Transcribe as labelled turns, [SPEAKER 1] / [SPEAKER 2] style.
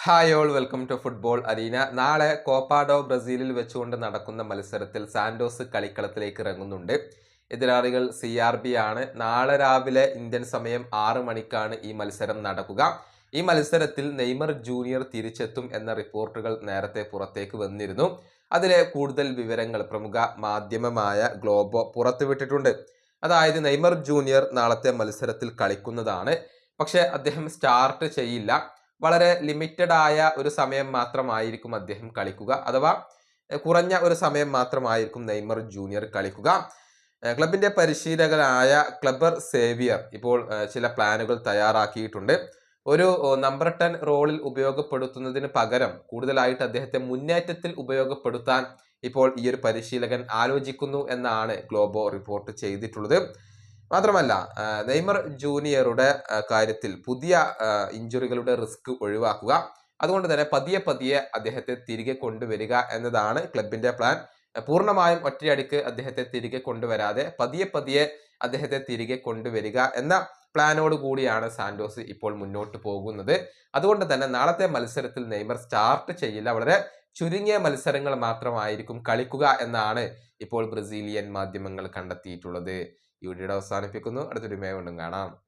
[SPEAKER 1] Hi all welcome to football arena. നാളെ Copa do ബ്രസീലിൽ വെച്ചുകൊണ്ട് നടക്കുന്ന മത്സരത്തിൽ സാന്റോസ് കളിക്കളത്തിലേക്ക് ഇറങ്ങുന്നുണ്ട്. എതിരാളികൾ CRB ആണ്. നാളെ രാവിലെ ഇന്ത്യൻ സമയം 6 മണിക്കാണ് ഈ മത്സരം നടക്കുക. ഈ മത്സരത്തിൽ നെയ്മർ ജൂനിയർ തിരിച്ചെത്തും എന്ന റിപ്പോർട്ടുകൾ നേരത്തെ പുറത്തേക്ക് വന്നിരുന്നു. അതിലെ കൂടുതൽ വിവരങ്ങൾ പ്രമുഖ മാധ്യമമായ ഗ്ലോബോ പുറത്തുവിട്ടിട്ടുണ്ട്. അതായത് നെയ്മർ ജൂനിയർ നാളത്തെ മത്സരത്തിൽ കളിക്കുന്നതാണ്. പക്ഷേ അദ്ദേഹം സ്റ്റാർട്ട് ചെയ്യില്ല. വളരെ ലിമിറ്റഡ് ആയ ഒരു സമയം മാത്രമായിരിക്കും അദ്ദേഹം കളിക്കുക. അഥവാ കുറഞ്ഞ ഒരു സമയം മാത്രമായിരിക്കും നെയ്മർ ജൂനിയർ കളിക്കുക. ക്ലബിന്റെ പരിശീലകനായ ക്ലബർ സേവിയർ ഇപ്പോൾ ചില പ്ലാനുകൾ തയ്യാറാക്കിയിട്ടുണ്ട്. ഒരു നമ്പർ 10 റോളിൽ ഉപയോഗപ്പെടുത്തുന്നതിന് പകരം കൂടുതലായിട്ട് അദ്ദേഹത്തെ മുന്നേറ്റത്തിൽ ഉപയോഗപ്പെടുത്താൻ ഇപ്പോൾ ഈ ഒരു പരിശീലകൻ ആലോചിക്കുന്നു എന്നാണ് ഗ്ലോബോ റിപ്പോർട്ട് ചെയ്തിട്ടുള്ളത്. മാത്രമല്ല നെയ്മർ ജൂനിയറുടെ കാര്യത്തിൽ പുതിയ ഇഞ്ചുറികളുടെ റിസ്ക് ഒഴിവാക്കുക. അതുകൊണ്ട് തന്നെ പതിയെ പതിയെ അദ്ദേഹത്തെ തിരികെ കൊണ്ടുവരിക എന്നതാണ് ക്ലബിന്റെ പ്ലാൻ. പൂർണ്ണമായും ഒറ്റയടിക്ക് അദ്ദേഹത്തെ തിരികെ കൊണ്ടുവരാതെ പതിയെ പതിയെ അദ്ദേഹത്തെ തിരികെ കൊണ്ടുവരിക എന്ന പ്ലാനോട് കൂടിയാണ് സാന്റോസ് ഇപ്പോൾ മുന്നോട്ട് പോകുന്നത്. അതുകൊണ്ട് തന്നെ നാളത്തെ മത്സരത്തിൽ നെയ്മർ സ്റ്റാർട്ട് ചെയ്യില്ല. വളരെ ചുരുങ്ങിയ മത്സരങ്ങൾ മാത്രമായിരിക്കും കളിക്കുക എന്നാണ് ഇപ്പോൾ ബ്രസീലിയൻ മാധ്യമങ്ങൾ കണ്ടെത്തിയിട്ടുള്ളത്. ഈ വീഡിയോ അവസാനിപ്പിക്കുന്നു. അടുത്തൊരു വീഡിയോയിൽ വീണ്ടും കാണാം.